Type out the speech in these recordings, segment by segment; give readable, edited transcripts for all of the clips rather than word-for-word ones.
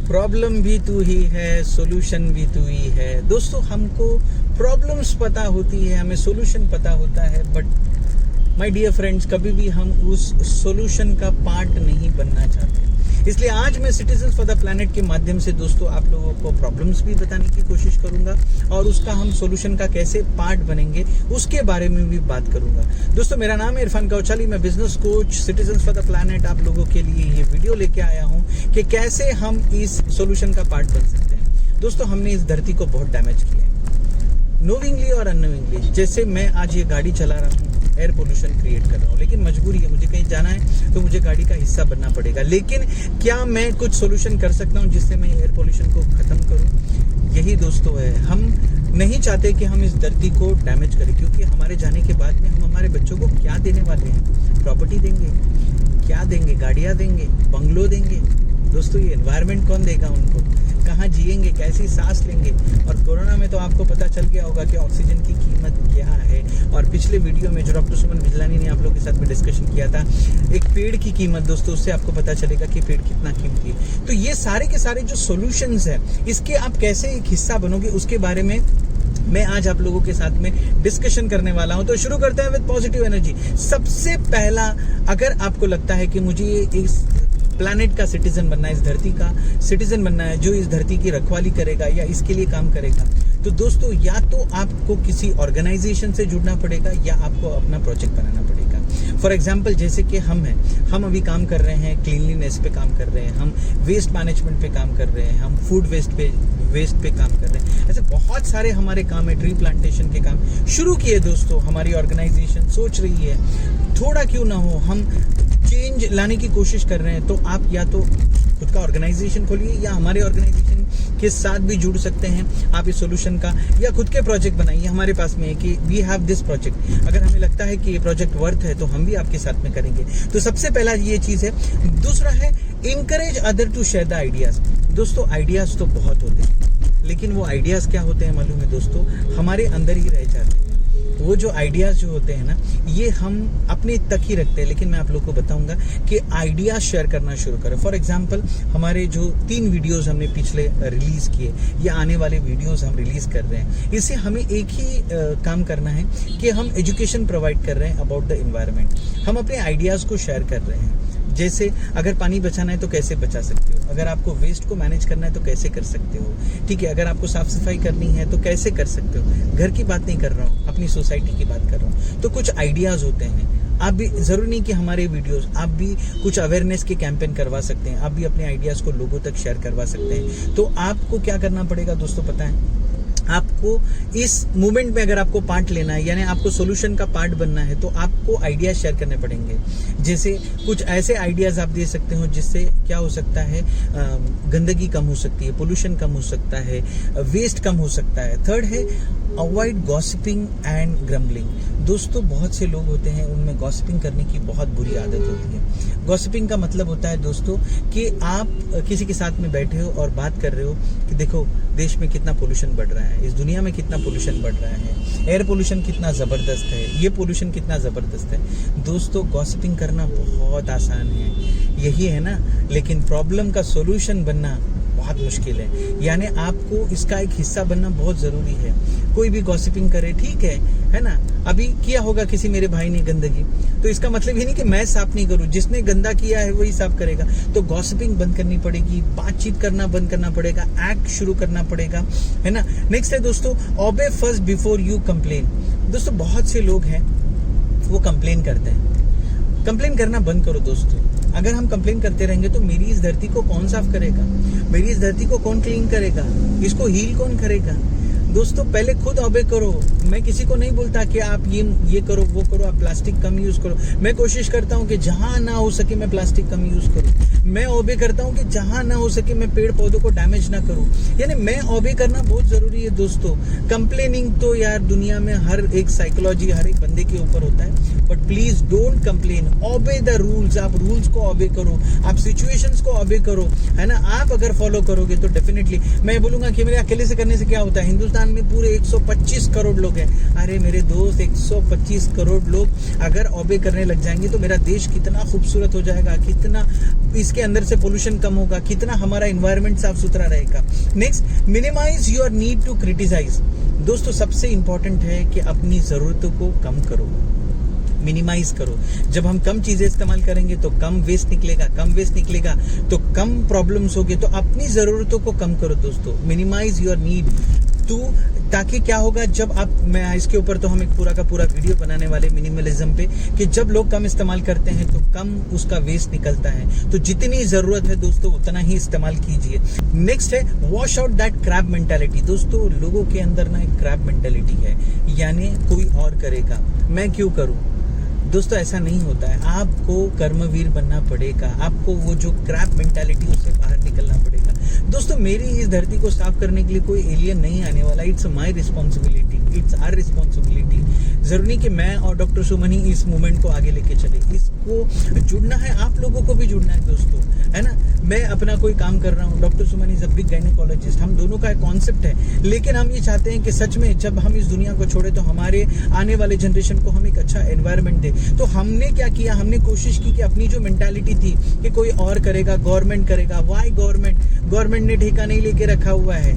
Problem भी तू ही है, सॉल्यूशन भी तू ही है। दोस्तों, हमको प्रॉब्लम्स पता होती है, हमें सॉल्यूशन पता होता है, बट माय डियर फ्रेंड्स, कभी भी हम उस सॉल्यूशन का पार्ट नहीं बनना चाहते। इसलिए आज मैं सिटीजन्स फॉर द प्लैनेट के माध्यम से दोस्तों आप लोगों को प्रॉब्लम्स भी बताने की कोशिश करूंगा और उसका हम सॉल्यूशन का कैसे पार्ट बनेंगे उसके बारे में भी बात करूंगा। दोस्तों, मेरा नाम है इरफान कौचाली, मैं business coach citizens for the planet आप लोगों के लिए ये वीडियो लेके आया हूं कि कैसे हम इस सॉल्यूशन का पार्ट बन सकते हैं। दोस्तों, हमने इस धरती को बहुत डैमेज किया है, नोविंगली और अननोविंगली। जैसे मैं आज ये गाड़ी चला रहा हूँ, एयर पोल्यूशन क्रिएट कर रहा हूँ, लेकिन मजबूरी है, मुझे कहीं जाना है तो मुझे गाड़ी का हिस्सा बनना पड़ेगा। लेकिन क्या मैं कुछ सॉल्यूशन कर सकता हूँ जिससे मैं एयर पोल्यूशन को खत्म करूँ? यही दोस्तों है, हम नहीं चाहते कि हम इस धरती को डैमेज करें, क्योंकि हमारे जाने के बाद में हम हमारे बच्चों को क्या देने वाले हैं? प्रॉपर्टी देंगे, क्या देंगे? गाड़ियाँ देंगे, बंगलो देंगे। दोस्तों, ये एनवायरनमेंट कौन देगा उनको? कहाँ जिएंगे, कैसी सांस लेंगे? और कोरोना में तो आपको पता चल गया होगा कि ऑक्सीजन की कीमत क्या है। और पिछले वीडियो में जो डॉक्टर सुमन बिजलानी ने आप लोगों के साथ में डिस्कशन किया था एक पेड़ की कीमत, दोस्तों उससे आपको पता चलेगा कि पेड़ कितना कीमती है। तो ये सारे के सारे जो सॉल्यूशंस है, इसके आप कैसे एक हिस्सा बनोगे उसके बारे में मैं आज आप लोगों के साथ में डिस्कशन करने वाला हूं। तो शुरू करते हैं विद पॉजिटिव एनर्जी। सबसे पहला, अगर आपको लगता है कि मुझे इस प्लैनेट का सिटीजन बनना है, इस धरती का सिटीजन बनना है जो इस धरती की रखवाली करेगा या इसके लिए काम करेगा, तो दोस्तों या तो आपको किसी ऑर्गेनाइजेशन से जुड़ना पड़ेगा या आपको अपना प्रोजेक्ट बनाना पड़ेगा। फॉर एग्जाम्पल, जैसे कि हम अभी काम कर रहे हैं, क्लीनलीनेस पे काम कर रहे हैं, हम वेस्ट मैनेजमेंट पे काम कर रहे हैं, हम फूड वेस्ट पे काम कर रहे हैं। ऐसे बहुत सारे हमारे काम है, ट्री प्लांटेशन के काम शुरू किए दोस्तों। हमारी ऑर्गेनाइजेशन सोच रही है थोड़ा क्यों ना हो, हम चेंज लाने की कोशिश कर रहे हैं। तो आप या तो खुद का ऑर्गेनाइजेशन खोलिए या हमारे ऑर्गेनाइजेशन के साथ भी जुड़ सकते हैं आप इस सॉल्यूशन का, या खुद के प्रोजेक्ट बनाइए। हमारे पास में है कि वी हैव दिस प्रोजेक्ट, अगर हमें लगता है कि ये प्रोजेक्ट वर्थ है तो हम भी आपके साथ में करेंगे। तो सबसे पहला ये चीज है। दूसरा है encourage other to share the ideas. दोस्तों, आइडियाज तो बहुत होते हैं, लेकिन वो आइडियाज क्या होते हैं मालूम है दोस्तों? हमारे अंदर ही रह जाते हैं। वो जो आइडियाज जो होते हैं ना, ये हम अपने तक ही रखते हैं, लेकिन मैं आप लोगों को बताऊंगा कि आइडियाज शेयर करना शुरू करें। फॉर एग्जांपल, हमारे जो 3 वीडियोस हमने पिछले रिलीज किए या आने वाले वीडियोस हम रिलीज कर रहे हैं, इससे हमें एक ही काम करना है कि हम एजुकेशन प्रोवाइड कर रहे हैं अबाउट द एनवायरनमेंट। हम अपने आइडियाज को शेयर कर रहे हैं। जैसे अगर पानी बचाना है तो कैसे बचा सकते हो, अगर आपको वेस्ट को मैनेज करना है तो कैसे कर सकते हो, ठीक है, अगर आपको साफ सफाई करनी है तो कैसे कर सकते हो। घर की बात नहीं कर रहा हूँ, अपनी सोसाइटी की बात कर रहा हूँ। तो कुछ आइडियाज होते हैं। आप भी, जरूरी नहीं कि हमारे वीडियोस, आप भी कुछ अवेयरनेस के कैंपेन करवा सकते हैं, आप भी अपने आइडियाज को लोगों तक शेयर करवा सकते हैं। तो आपको क्या करना पड़ेगा दोस्तों, पता है? आपको इस मूवमेंट में अगर आपको पार्ट लेना है, यानी आपको सॉल्यूशन का पार्ट बनना है, तो आपको आइडियाज शेयर करने पड़ेंगे। जैसे कुछ ऐसे आइडियाज आप दे सकते हो जिससे क्या हो सकता है, गंदगी कम हो सकती है, पोल्यूशन कम हो सकता है, वेस्ट कम हो सकता है। थर्ड है अवॉइड गॉसिपिंग एंड ग्रम्बलिंग। दोस्तों, बहुत से लोग होते हैं उनमें गॉसिपिंग करने की बहुत बुरी आदत होती है। गॉसिपिंग का मतलब होता है दोस्तों कि आप किसी के साथ में बैठे हो और बात कर रहे हो कि देखो देश में कितना पोल्यूशन बढ़ रहा है, इस दुनिया में कितना पोल्यूशन बढ़ रहा है, एयर पोल्यूशन कितना जबरदस्त है, ये पोल्यूशन कितना जबरदस्त है। दोस्तों, गॉसिपिंग करना बहुत आसान है, यही है ना, लेकिन प्रॉब्लम का सॉल्यूशन बनना बहुत मुश्किल है। यानी आपको इसका एक हिस्सा बनना बहुत जरूरी है। कोई भी गॉसिपिंग करे, ठीक है ना? अभी किया होगा किसी मेरे भाई ने गंदगी, तो इसका मतलब ये नहीं कि मैं साफ नहीं करूं, जिसने गंदा किया है वही साफ करेगा। तो गॉसिपिंग बंद करनी पड़ेगी, बातचीत करना बंद करना पड़ेगा, एक्ट शुरू करना पड़ेगा, है ना? नेक्स्ट है दोस्तों, ओबे फर्स्ट बिफोर यू कंप्लेन। दोस्तों, बहुत से लोग हैं वो कंप्लेन करते हैं। कंप्लेन करना बंद करो दोस्तों। अगर हम कंप्लेन करते रहेंगे तो मेरी इस धरती को कौन साफ करेगा, मेरी इस धरती को कौन क्लीन करेगा, इसको हील कौन करेगा? दोस्तों, पहले खुद ऑबे करो। मैं किसी को नहीं बोलता कि आप ये करो, वो करो, आप प्लास्टिक कम यूज करो। मैं कोशिश करता हूँ कि जहां ना हो सके मैं प्लास्टिक कम यूज करूँ। मैं ऑबे करता हूँ कि जहां ना हो सके मैं पेड़ पौधों को डैमेज ना करूँ। यानी मैं ऑबे करना बहुत जरूरी है दोस्तों। कंप्लेनिंग तो यार दुनिया में हर एक साइकोलॉजी हर एक बंदे के ऊपर होता है, but please don't complain, obey the rules. आप रूल्स को ऑबे करो, आप सिचुएशंस को ऑबे करो, है ना? आप अगर फॉलो करोगे तो डेफिनेटली मैं बोलूंगा कि मेरे अकेले से करने से क्या होता है। हिंदुस्तान में पूरे 125 करोड़ लोग गए, अरे मेरे दोस्त 125 करोड़ लोग अगर ऑबे करने लग जाएंगे तो मेरा देश कितना खूबसूरत हो जाएगा, कितना इसके अंदर से पोल्यूशन कम होगा, कितना हमारा एनवायरनमेंट साफ सुथरा रहेगा। Next, minimise your need to criticise. दोस्तों सबसे इंपॉर्टेंट है कि अपनी जरूरतों को कम करो, मिनिमाइज करो। जब हम कम चीजें इस्तेमाल करेंगे तो कम वेस्ट निकलेगा तो कम प्रॉब्लम्स होंगे। तो अपनी जरूरतों को कम करो दोस्तों, मिनिमाइज योर नीड टू, ताकि क्या होगा जब आप, मैं इसके ऊपर तो हम एक पूरा का पूरा वीडियो बनाने वाले मिनिमलिज्म पे, कि जब लोग कम इस्तेमाल करते हैं तो कम उसका वेस्ट निकलता है। तो जितनी जरूरत है दोस्तों उतना ही इस्तेमाल कीजिए। नेक्स्ट है wash out that crab mentality. दोस्तों लोगों के अंदर ना एक क्रैब मेंटालिटी है, यानी कोई और करेगा मैं क्यों करूं। दोस्तों ऐसा नहीं होता है, आपको कर्मवीर बनना पड़ेगा, आपको वो जो क्रैप मेंटालिटी उससे बाहर निकलना पड़ेगा। दोस्तों मेरी इस धरती को साफ करने के लिए कोई एलियन नहीं आने वाला, it's my responsibility, it's our responsibility. जरूरी नहीं कि मैं और डॉक्टर सुमन ही इस मूवमेंट को आगे लेके चले, इसको जुड़ना है, आप लोगों को भी जुड़ना है दोस्तों, है ना। मैं अपना कोई काम कर रहा हूँ, doctor Suman is a big gynaecologist, हम दोनों का एक कॉन्सेप्ट है, लेकिन हम ये चाहते हैं कि सच में जब हम इस दुनिया को छोड़े तो हमारे आने वाले जनरेशन को हम एक अच्छा एनवायरनमेंट दे। तो हमने क्या किया, हमने कोशिश की कि अपनी जो मेंटालिटी थी कि कोई और करेगा, गवर्नमेंट करेगा, वाई गवर्नमेंट ने ठेका नहीं लेके रखा हुआ है।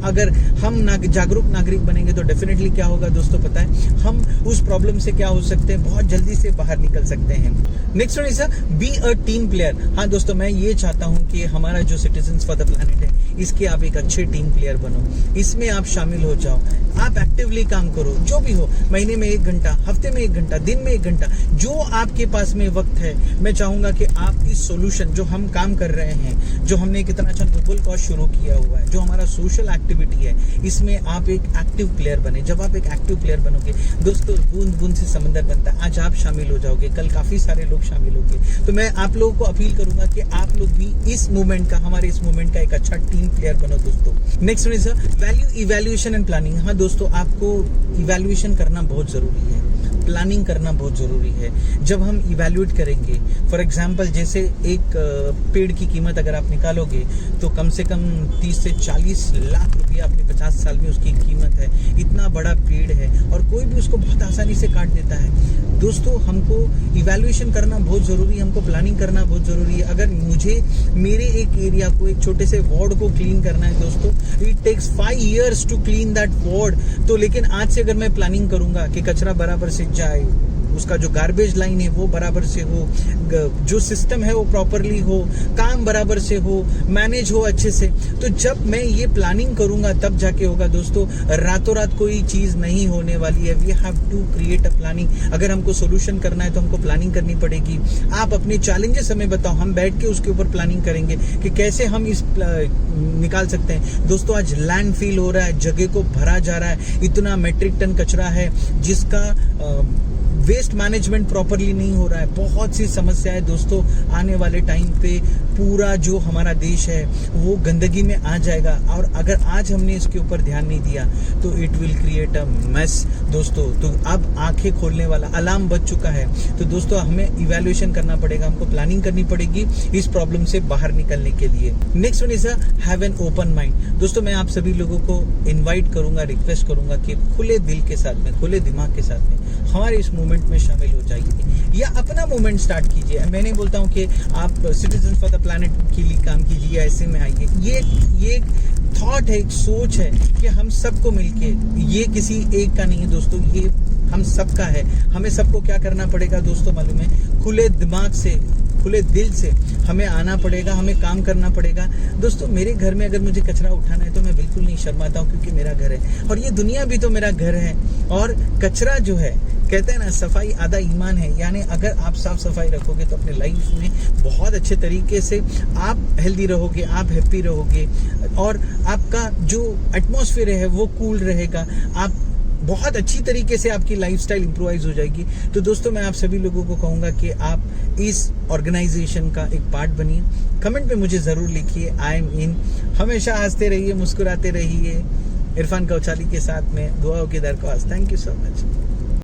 अगर हम जागरूक नागरिक बनेंगे तो डेफिनेटली क्या होगा दोस्तों पता है, हम उस प्रॉब्लम से क्या हो सकते हैं, बहुत जल्दी से बाहर निकल सकते हैं। Next one is be a team player. हाँ दोस्तों मैं ये चाहता हूँ कि हमारा जो सिटीजन्स फॉर द प्लैनेट है इसके आप एक अच्छे टीम प्लेयर बनो, इसमें आप शामिल हो जाओ, आप एक्टिवली काम करो, जो भी हो, महीने में 1 घंटा, हफ्ते में 1 घंटा, दिन में 1 घंटा, जो आपके पास में वक्त है। मैं चाहूंगा कि आप इस सॉल्यूशन जो हम काम कर रहे हैं, जो हमने कितना अच्छा नोबल कॉज शुरू किया हुआ है, जो हमारा सोशल एक्टिविटी है, इसमें आप एक एक्टिव प्लेयर बने। जब आप एक एक्टिव प्लेयर बनोगे दोस्तों, बूंद बूंद से समंदर बनता है। आज आप शामिल हो जाओगे, कल काफी सारे लोग शामिल होंगे। तो मैं आप लोगों को अपील करूंगा कि आप लोग भी इस मूवमेंट का, हमारे इस मूवमेंट का एक अच्छा टीम प्लेयर बनो दोस्तों। Next one is value evaluation and planning. हाँ दोस्तों आपको इवैल्यूएशन करना बहुत जरूरी है, प्लानिंग करना बहुत जरूरी है। जब हम इवैल्यूएट करेंगे, फॉर एग्जांपल जैसे एक पेड़ की कीमत अगर आप निकालोगे तो कम से कम 30 से 40 लाख रुपया अपने 50 साल में उसकी कीमत है। इतना बड़ा पेड़ है और कोई भी उसको बहुत आसानी से काट देता है। दोस्तों हमको इवैल्यूएशन करना बहुत जरूरी है, हमको प्लानिंग करना बहुत जरूरी है। अगर मुझे मेरे एक एरिया को, एक छोटे से वार्ड को क्लीन करना है दोस्तों, it takes 5 years to clean that ward. तो लेकिन आज से अगर मैं प्लानिंग करूंगा कि कचरा बराबर से जाए, उसका जो गार्बेज लाइन है वो बराबर से हो, जो सिस्टम है वो प्रॉपरली हो, काम बराबर से हो, मैनेज हो अच्छे से, तो जब मैं ये प्लानिंग करूंगा तब जाके होगा दोस्तों। रातों रात कोई चीज नहीं होने वाली है। We have to create a planning. अगर हमको सोल्यूशन करना है तो हमको प्लानिंग करनी पड़ेगी। आप अपने चैलेंजेस हमें बताओ, हम बैठ के उसके ऊपर प्लानिंग करेंगे कि कैसे हम इस निकाल सकते हैं। दोस्तों आज लैंडफिल हो रहा है, जगह को भरा जा रहा है, इतना मेट्रिक टन कचरा है जिसका वेस्ट मैनेजमेंट प्रॉपरली नहीं हो रहा है। बहुत सी समस्या है दोस्तों। आने वाले टाइम पे पूरा जो हमारा देश है वो गंदगी में आ जाएगा, और अगर आज हमने इसके ऊपर ध्यान नहीं दिया तो it will create a mess दोस्तों। तो अब आंखें खोलने वाला अलार्म बज चुका है। तो दोस्तों हमें इवैल्यूएशन करना पड़ेगा, हमको प्लानिंग करनी पड़ेगी इस प्रॉब्लम से बाहर निकलने के लिए। Next one is have an open mind. दोस्तों मैं आप सभी लोगों को इन्वाइट करूंगा, रिक्वेस्ट करूंगा कि खुले दिल के साथ में, खुले दिमाग के साथ में हमारे इस मूवमेंट में शामिल हो जाइए या अपना मूवमेंट स्टार्ट कीजिए। मैं नहीं बोलता हूँ कि आप सिटीजन फॉर द प्लैनेट के लिए काम कीजिए, ऐसे में आइए। ये एक थॉट है, एक सोच है कि हम सबको मिलके, ये किसी एक का नहीं है दोस्तों, ये हम सबका है। हमें सबको क्या करना पड़ेगा दोस्तों मालूम है, खुले दिमाग से, खुले दिल से हमें आना पड़ेगा, हमें काम करना पड़ेगा। दोस्तों मेरे घर में अगर मुझे कचरा उठाना है तो मैं बिल्कुल नहीं शर्माता हूँ, क्योंकि मेरा घर है और ये दुनिया भी तो मेरा घर है। और कचरा जो है, कहते हैं ना सफाई आधा ईमान है, यानी अगर आप साफ सफाई रखोगे तो अपने लाइफ में बहुत अच्छे तरीके से आप हेल्दी रहोगे, आप हैप्पी रहोगे और आपका जो एटमॉस्फेयर है वो कूल रहेगा। आप बहुत अच्छी तरीके से आपकी लाइफस्टाइल इंप्रूवाइज हो जाएगी। तो दोस्तों मैं आप सभी लोगों को कहूँगा कि आप इस ऑर्गेनाइजेशन का एक पार्ट बनिए। कमेंट पे मुझे ज़रूर लिखिए आई एम इन। हमेशा हंसते रहिए, मुस्कुराते रहिए। इरफान कौचाली के साथ में दुआओं की दरख्वास्त। Thank you so much.